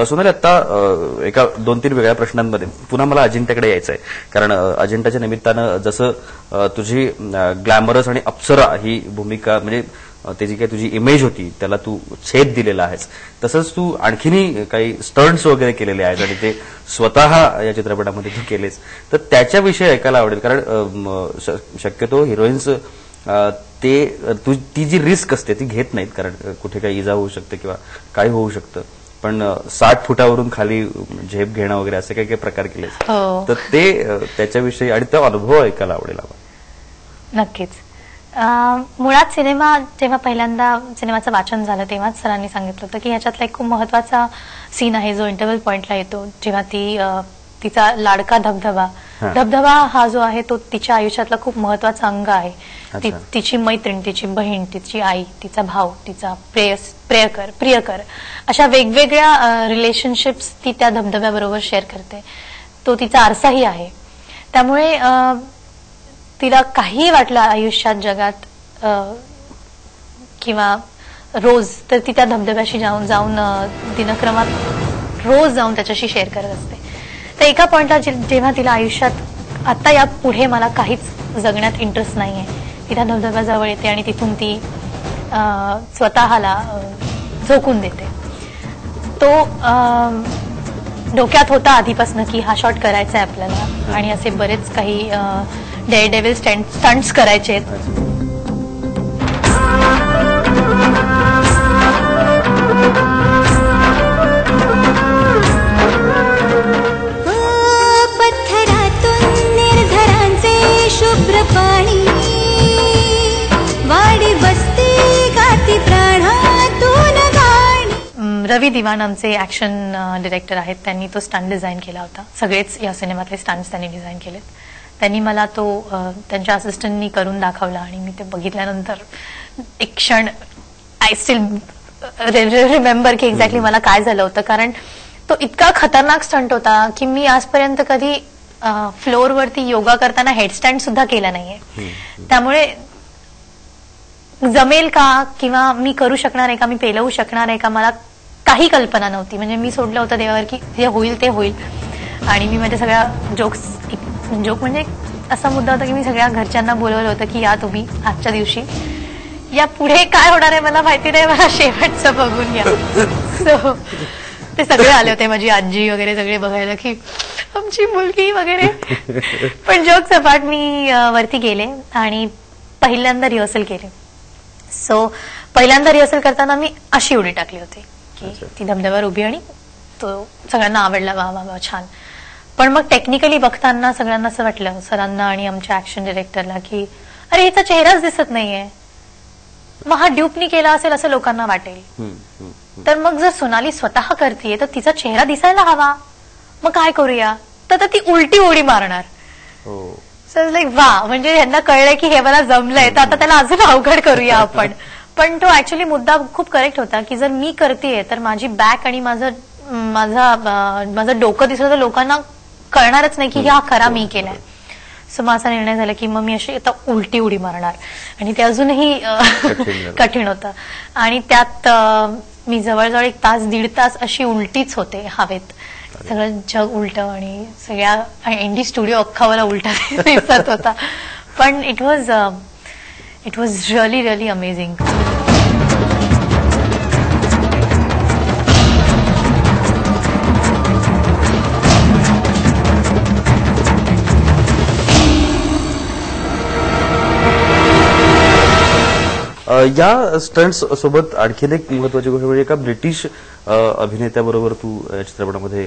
सोनाली, आता एका 2-3 वेगळ्या प्रश्नांमध्ये पुन्हा मला अजिंठ्याकडे यायचं आहे, कारण अजिंठ्याच्या निमित्तानं जसं तुझी ग्लॅमरस आणि अप्सरा ही भूमिका, म्हणजे त्याची काही तुझी इमेज होती त्याला तू छेद दिलेला आहेस, तसंच तू आणखीनही काही स्टंट्स वगैरे केलेले आहेत आणि ते स्वतः या चित्रपटामध्ये तू केलेस, तर त्याच्याविषयी ऐकायला आवडेल. कारण शक्यतो हिरोईन्स ती जी रिस्क असते ती घेत नाहीत, कारण कुठे काही इजा होऊ शकते किंवा काही होऊ शकतं. पण 60 फुटावरून खाली झेप घेणं वगैरे असे काही काही प्रकार केले, तर ते त्याच्याविषयी आणि तो अनुभव ऐकायला आवडेल. नक्कीच. मुळात सिनेमा जेव्हा पहिल्यांदा सिनेमाचं वाचन झालं तेव्हाच सरांनी सांगितलं होतं की ह्याच्यातला एक खूप महत्वाचा सीन आहे जो इंटरव्हल पॉइंटला येतो, जेव्हा तिचा लाडका धबधबा हा जो आहे तो तिच्या आयुष्यातला खूप महत्वाचा अंग आहे. तिची मैत्रीण, तिची बहीण, तिची आई, तिचा भाऊ, तिचा प्रियकर अशा वेगवेगळ्या रिलेशनशिप्स ती त्या धबधब्याबरोबर शेअर करते. तो तिचा आरसाही आहे. त्यामुळे तिला काही वाटलं आयुष्यात, जगात किंवा रोज, तर ती त्या धबधब्याशी जाऊन दिनक्रमात रोज जाऊन त्याच्याशी शेअर करत असते. तर एका पॉइंटला जेव्हा तिला आयुष्यात आता या पुढे मला काहीच जगण्यात इंटरेस्ट नाहीये, ती त्या धबधब्याजवळ येते आणि तिथून ती स्वतःला झोकून देते. तो डोक्यात होता आधीपासून की हा शॉट करायचा आहे आपल्याला आणि असे बरेच काही डेअरडेव्हिल स्टंट्स करायचे आहेत. शुभ्र पाणी वाडी बसती गाती प्राणातून गाणी. रवी दिवान आमचे ऍक्शन डिरेक्टर आहेत, त्यांनी तो स्टंट डिझाईन केला होता. सगळेच या सिनेमातले स्टंट्स त्यांनी डिझाईन केलेत. त्यांनी मला तो त्यांच्या असिस्टंटनी करून दाखवला आणि मी ते बघितल्यानंतर एक क्षण आय स्टील रिमेंबर की एक्झॅक्टली मला काय झालं होतं. कारण तो इतका खतरनाक स्टंट होता की मी आजपर्यंत कधी फ्लोअरवरती योगा करताना हेडस्टँड सुद्धा केला नाहीये. त्यामुळे जमेल का किंवा मी करू शकणार आहे का, मी पेलवू शकणार आहे का, मला काही कल्पना नव्हती. म्हणजे मी सोडलं होतं देवावर की जे होईल ते होईल. आणि मी माझ्या सगळ्या जोक म्हणजे असा मुद्दा होता की मी सगळ्या घरच्यांना बोलवलं होतं की या तुम्ही आजच्या दिवशी, या पुढे काय होणार आहे मला माहिती नाही, मला शेवटचं बघून घ्या. सो ते सगळे आले होते, माझी आजी वगैरे सगळे बघायला की आमची मुलगी वगैरे. पण जोक सपाट मी वरती गेले आणि पहिल्यांदा रिहर्सल केले. सो पहिल्यांदा रिहर्सल करताना मी अशी उडी टाकली होती की ती धबधब्यावर उभी आणि तो सगळ्यांना आवडला, वा वा वा छान. पण मग टेक्निकली बघताना सगळ्यांना असं वाटलं, सरांना आणि आमच्या ऍक्शन डिरेक्टरला, की अरे हिचा चेहराच दिसत नाहीये, मग हा ड्यूपनी केला असेल असं लोकांना वाटेल. तर मग जर सोनाली स्वतः करतेय तर तिचा चेहरा दिसायला हवा, मग काय करूया, तर ती उलटी उडी मारणार. सो लाईक वा, म्हणजे यांना कळलंय की हे मला जमलंय, तर आता त्याला अजून अवघड करूया आपण. पण तो ऍक्च्युअली मुद्दा खूप करेक्ट होता की जर मी करतेय तर माझी बॅक आणि माझं डोकं दिसलं तर लोकांना कळणारच नाही की हा खरा मी केलाय. सो मग असा निर्णय झाला की मग मी अशी आता उलटी उडी मारणार. आणि ते अजूनही कठीण होतं. आणि त्यात मी जवळजवळ 1 तास 1.5 तास अशी उलटीच होते हवेत. सगळं जग उलट आणि सगळ्या इंडी स्टुडिओ अख्खा मला उलटा दिसत होता. पण it was really really amazing. या स्टंट्स सोबत आणखीन एक महत्वाची गोष्ट म्हणजे एका ब्रिटिश अभिनेत्याबरोबर तू या चित्रपटामध्ये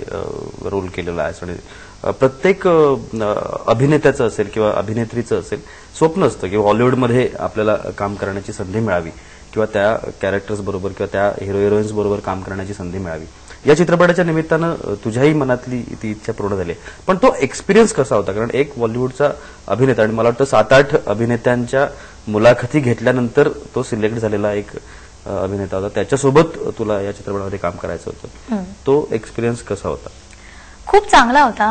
रोल केलेला आहेस. आणि प्रत्येक अभिनेत्याचं असेल किंवा अभिनेत्रीचं असेल स्वप्न असतं की हॉलिवूडमध्ये आपल्याला काम करण्याची संधी मिळावी किंवा त्या कॅरेक्टर्स बरोबर किंवा त्या हिरोईन्स बरोबर काम करण्याची संधी मिळावी. या चित्रपटाच्या निमित्तानं तुझ्याही मनातली ती इच्छा पूर्ण झाली. पण तो एक्सपिरियन्स कसा होता, कारण एक बॉलिवूडचा अभिनेता आणि मला वाटतं 7-8 अभिनेत्यांच्या मुलाखती घेतल्यानंतर तो सिलेक्ट झालेला एक अभिनेता होता, त्याच्यासोबत तुला या चित्रपटामध्ये काम करायचं होतं. तो एक्सपिरियन्स कसा होता? खूप चांगला होता.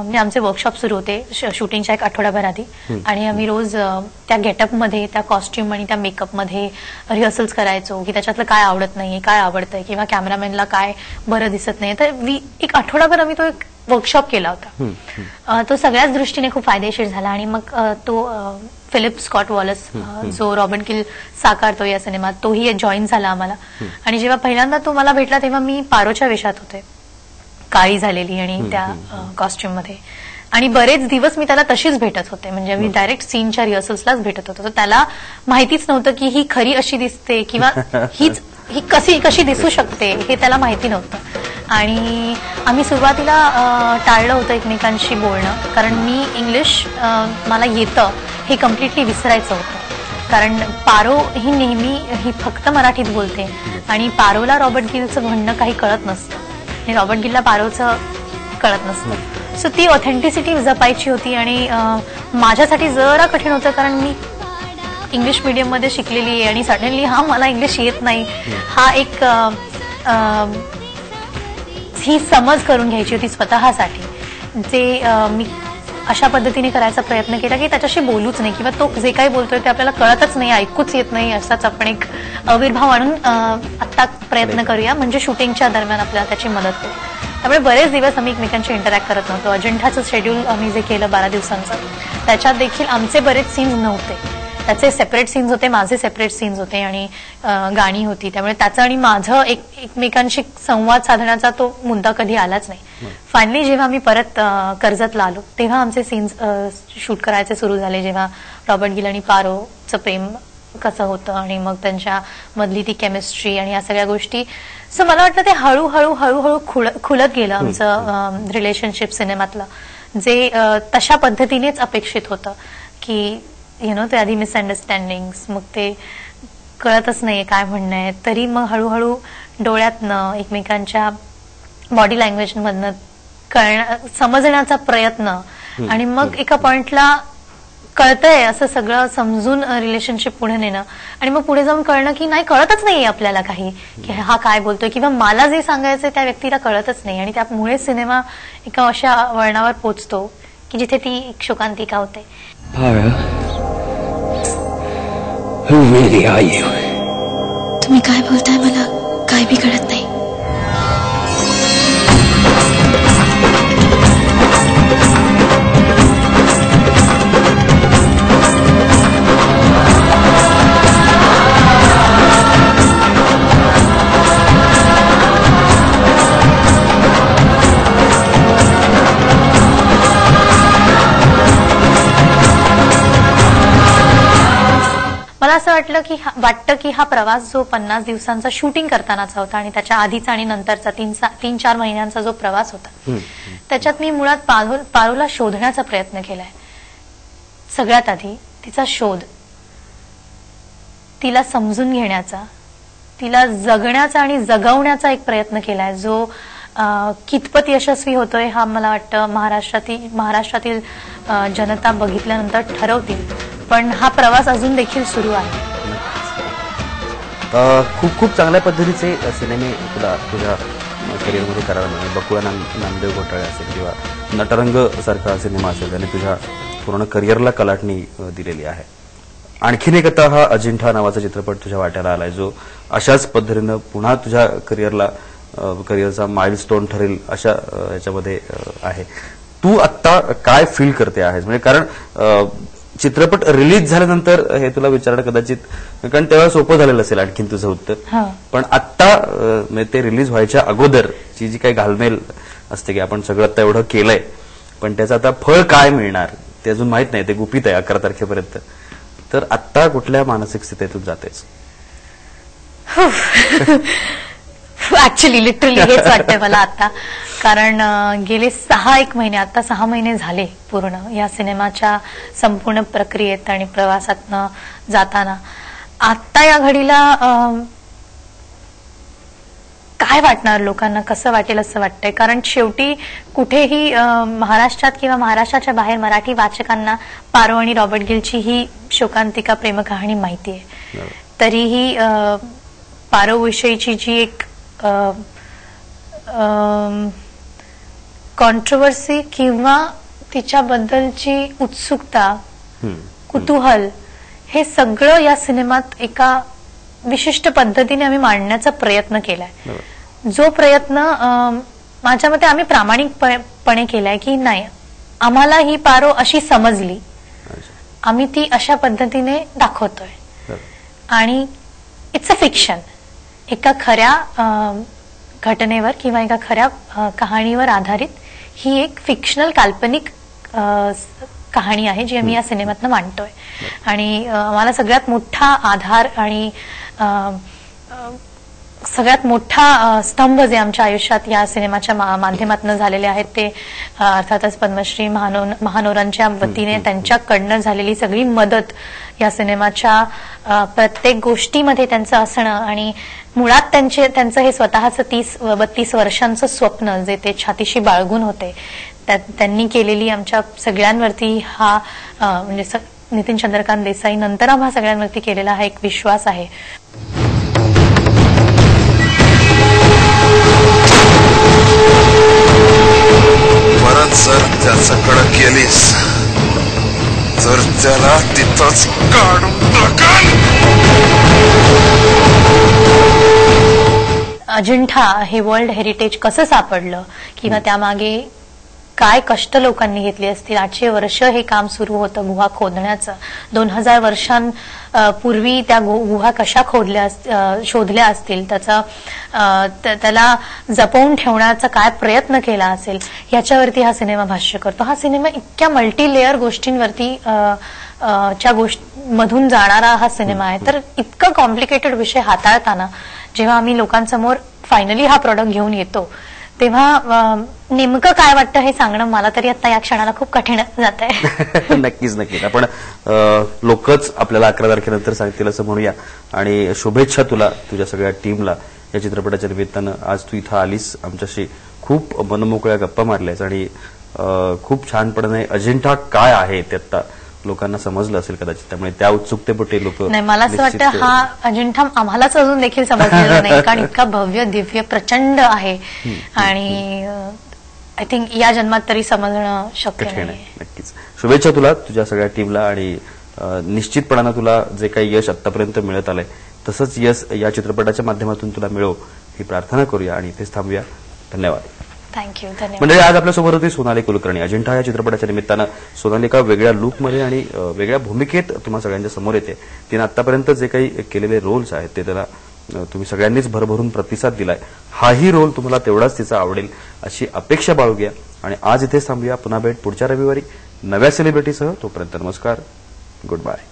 म्हणजे आमचे वर्कशॉप सुरू होते शूटिंगच्या एक आठवडाभर आधी आणि आम्ही रोज त्या गेटअपमध्ये, त्या कॉस्ट्युम आणि त्या मेकअपमध्ये रिहर्सल्स करायचो की त्याच्यातलं काय आवडत नाही, काय आवडतंय किंवा कॅमेरामॅनला काय बरं दिसत नाही. तर एक आठवडाभर आम्ही तो एक वर्कशॉप केला होता. तो सगळ्याच दृष्टीने खूप फायदेशीर झाला. आणि मग तो फिलिप स्कॉट वॉलस जो रॉबर्ट गिल साकारतो या सिनेमात, तोही जॉईन झाला आम्हाला. आणि जेव्हा पहिल्यांदा तो मला भेटला तेव्हा मी पारोच्या वेशात होते, काळी झालेली आणि त्या कॉस्ट्युम मध्ये. आणि बरेच दिवस मी त्याला तशीच भेटत होते, म्हणजे मी डायरेक्ट सीनच्या रिहर्सल्सलाच भेटत होतो. तर त्याला माहितीच नव्हतं की ही खरी अशी दिसते किंवा ही कशी दिसू शकते हे त्याला माहिती नव्हतं. आणि आम्ही सुरुवातीला टाळलं होतं एकमेकांशी बोलणं, कारण मी इंग्लिश मला येतं हे कम्प्लिटली विसरायचं होतं. कारण पारो ही फक्त मराठीत बोलते आणि पारोला रॉबर्ट गिलचं म्हणणं काही कळत नसतं आणि रॉबर्ट गिलला पारोचं कळत नसतं. सो ती ऑथेंटिसिटी जपायची होती आणि माझ्यासाठी जरा कठीण होतं, कारण मी इंग्लिश मीडियममध्ये शिकलेली आहे आणि सडनली मला इंग्लिश येत नाही, हा एक ही समज करून घ्यायची होती स्वतःसाठी. जे मी अशा पद्धतीने करायचा प्रयत्न केला की त्याच्याशी बोलूच नाही किंवा तो जे काही बोलतोय ते आपल्याला कळतच नाही, ऐकूच येत नाही, असाच आपण एक अविर्भाव आणून आत्ता प्रयत्न करूया, म्हणजे शूटिंगच्या दरम्यान आपल्याला त्याची मदत होईल. त्यामुळे बरेच दिवस आम्ही एकमेकांशी इंटरॅक्ट करत नव्हतो. अजिंठाचं शेड्यूल आम्ही जे केलं 12 दिवसांचं, त्याच्यात देखील आमचे बरेच सीन्स नव्हते. त्याचे सेपरेट सीन्स होते, माझे सेपरेट सीन्स होते आणि गाणी होती. त्यामुळे त्याचं आणि माझं एकमेकांशी संवाद साधण्याचा तो मुद्दा कधी आलाच नाही. फायनली जेव्हा आम्ही परत कर्जतला आलो तेव्हा आमचे सीन्स शूट करायचे सुरू झाले, जेव्हा रॉबर्ट गिल आणि पारोचं प्रेम कसं होतं आणि मग त्यांच्या मधली ती केमिस्ट्री आणि या सगळ्या गोष्टी. सो मला वाटतं ते हळूहळू खुलत गेलं आमचं रिलेशनशिप सिनेमातलं, जे तशा पद्धतीनेच अपेक्षित होतं की ते आधी मिसअंडरस्टँडिंग, मग ते कळतच नाहीये काय म्हणणं आहे, तरी मग हळूहळू डोळ्यातनं एकमेकांच्या बॉडी लँग्वेज मधनं समजण्याचा प्रयत्न आणि मग एका पॉइंटला कळतंय असं सगळं समजून रिलेशनशिप पुढे नेणं आणि मग पुढे जाऊन कळणं की नाही, कळतच नाहीये आपल्याला काही, की हा काय बोलतोय किंवा मला जे सांगायचंय त्या व्यक्तीला कळतच नाही. आणि त्यामुळे सिनेमा एका अशा वळणावर पोचतो की जिथे ती एक शोकांतिका होते. Who really are you? तुम्ही काय बोलताय मला काय बी कळत नाही. मला असं वाटतं की हा प्रवास जो 50 दिवसांचा शूटिंग करतानाचा होता आणि त्याच्या आधीचा आणि नंतरचा 3-4 महिन्यांचा जो प्रवास होता, त्याच्यात मी मुळात पारोला शोधण्याचा प्रयत्न केलाय. सगळ्यात आधी तिचा शोध, तिला समजून घेण्याचा, तिला जगण्याचा आणि जगवण्याचा एक प्रयत्न केलाय, जो कितपत यशस्वी होतोय हा मला वाटतं महाराष्ट्रातील जनता बघितल्यानंतर ठरवतील. पण हा प्रवास अजून देखील सुरू आहे. खूप चांगल्या पद्धतीचे सिनेमे तुला तुझ्या करिअरमध्ये करायला मिळाले. बकुळा नामदेव घोटाळे असेल किंवा नटरंग सारखा सिनेमा असेल, त्याने तुझ्या पूर्ण करिअरला कलाटणी दिलेली आहे. आणखीन एक आता हा अजिंठा नावाचा चित्रपट तुझ्या वाट्याला आलाय, जो अशाच पद्धतीनं पुन्हा तुझ्या करिअरचा माइलस्टोन ठरेल अशा याच्यामध्ये आहे. तू आत्ता काय फील करते आहेस? म्हणजे कारण चित्रपट रिलीज झाल्यानंतर हे तुला विचारणं कदाचित, कारण तेव्हा सोपं झालेलं असेल आणखीन तुझं उत्तर, पण आत्ता ते रिलीज व्हायच्या अगोदरची जी काही घालमेल असते की आपण सगळं आता एवढं केलंय पण त्याचं आता फळ काय मिळणार ते अजून माहित नाही, ते गुपित आहे 11 तारखेपर्यंत. तर आत्ता कुठल्या मानसिक स्थितीतून जातेस? ऍक्च्युली लिटरली हेच वाटतंय मला आता, कारण गेले 6 महिने, आता 6 महिने झाले पूर्ण या सिनेमाच्या संपूर्ण प्रक्रियेत आणि प्रवासातनं जाताना. आता या घडीला काय वाटणार लोकांना, कसं वाटेल असं वाटतंय. कारण शेवटी कुठेही महाराष्ट्रात किंवा महाराष्ट्राच्या बाहेर मराठी वाचकांना पारो आणि रॉबर्ट गिलची ही शोकांतिका प्रेमकहाणी माहिती आहे. तरीही पारो विषयीची जी एक कॉन्ट्रोवर्सी किंवा तिच्याबद्दलची उत्सुकता, कुतूहल हे सगळं या सिनेमात एका विशिष्ट पद्धतीने आम्ही मांडण्याचा प्रयत्न केलाय. जो प्रयत्न माझ्या मते आम्ही प्रामाणिकपणे केलाय की नाही, आम्हाला ही पारो अशी समजली, आम्ही ती अशा पद्धतीने दाखवतोय. आणि इट्स अ फिक्शन, एका खऱ्या घटनेवर किंवा एका खऱ्या कहाणीवर आधारित ही एक फिक्शनल काल्पनिक कहाणी आहे जी आम्ही या सिनेमातनं मांडतोय. आणि मला सगळ्यात मोठा आधार आणि सगळ्यात मोठा स्तंभ जे आमच्या आयुष्यात या सिनेमाच्या माध्यमातून झालेले आहेत ते अर्थातच पद्मश्री महानोरांच्या वतीने त्यांच्याकडनं झालेली सगळी मदत, या सिनेमाच्या प्रत्येक गोष्टीमध्ये त्यांचं असणं आणि मुळात त्यांचं हे स्वतःचं 32 वर्षांचं स्वप्न जे ते छातीशी बाळगून होते, त्यांनी केलेली आमच्या सगळ्यांवरती हा म्हणजे नितीन चंद्रकांत देसाई नंतर आम्हा सगळ्यांवरती केलेला हा एक विश्वास आहे. परत जर त्याचं कडक केलीस तर त्याला तिथंच काढून टाकाल. अजिंठा हे वर्ल्ड हेरिटेज कसं सापडलं किंवा त्यामागे काय कष्ट लोकांनी घेतली असतील. 800 वर्ष हे काम सुरू होतं गुहा खोदण्याचं. 2000 वर्षांपूर्वी त्या गुहा कशा शोधल्या असतील, त्याला जपवून ठेवण्याचा काय प्रयत्न केला असेल, याच्यावरती हा सिनेमा भाष्य करतो. हा सिनेमा इतक्या मल्टीलेअर गोष्टींवरती मधून जाणारा हा सिनेमा आहे. तर इतकं कॉम्प्लिकेटेड विषय हाताळताना जेव्हा आम्ही लोकांसमोर फायनली हा प्रॉडक्ट घेऊन येतो तेव्हा नेमकं काय वाटतं हे सांगणं मला तरी आता या क्षणाला खूप कठीण जात आहे. नक्कीच नक्कीच. आपण लोकच आपल्याला 11 तारखेनंतर सांगतील असं म्हणूया. आणि शुभेच्छा तुला, तुझ्या सगळ्या टीमला या चित्रपटाच्या निमित्तानं. आज तू इथं आलीस, आमच्याशी खूप मनमोकळ्या गप्पा मारल्यास आणि खूप छानपणे अजिंठा काय आहे ते आता लोकांना समजलं असेल कदाचित. त्यामुळे त्या उत्सुकतेपोटी लोक नाही, मला असं वाटतं हा अजिंठा आम्हालाच अजून देखील समजलेला नाही, कारण इतका भव्य दिव्य प्रचंड आहे आणि आय थिंक या जन्मात तरी समजणं शक्य नाही. नक्कीच. शुभेच्छा तुला, तुझ्या सगळ्या टीमला. आणि निश्चितपणानं तुला जे काही यश आतापर्यंत मिळत आलंय तसंच यश या चित्रपटाच्या माध्यमातून तुला मिळो ही प्रार्थना करूया आणि इथेच थांबूया. धन्यवाद. थँक्यू. धन्यवाद. म्हणजे आज आपल्यासोबत होती सोनाली कुलकर्णी. अजिंठा या चित्रपटाच्या निमित्तानं सोनाली एका वेगळ्या लुकमध्ये आणि वेगळ्या भूमिकेत तुम्हा सगळ्यांच्या समोर येते. तिने आतापर्यंत जे काही केलेले रोल्स आहेत ते त्याला तुम्ही सगळ्यांनीच भरभरून प्रतिसाद दिलाय. हाही रोल तुम्हाला तेवढाच तिचा आवडेल अशी अपेक्षा बाळगूया. आणि आज इथेच थांबूया. पुन्हा भेट पुढच्या रविवारी नव्या सेलिब्रिटीसह. तोपर्यंत नमस्कार, गुड बाय.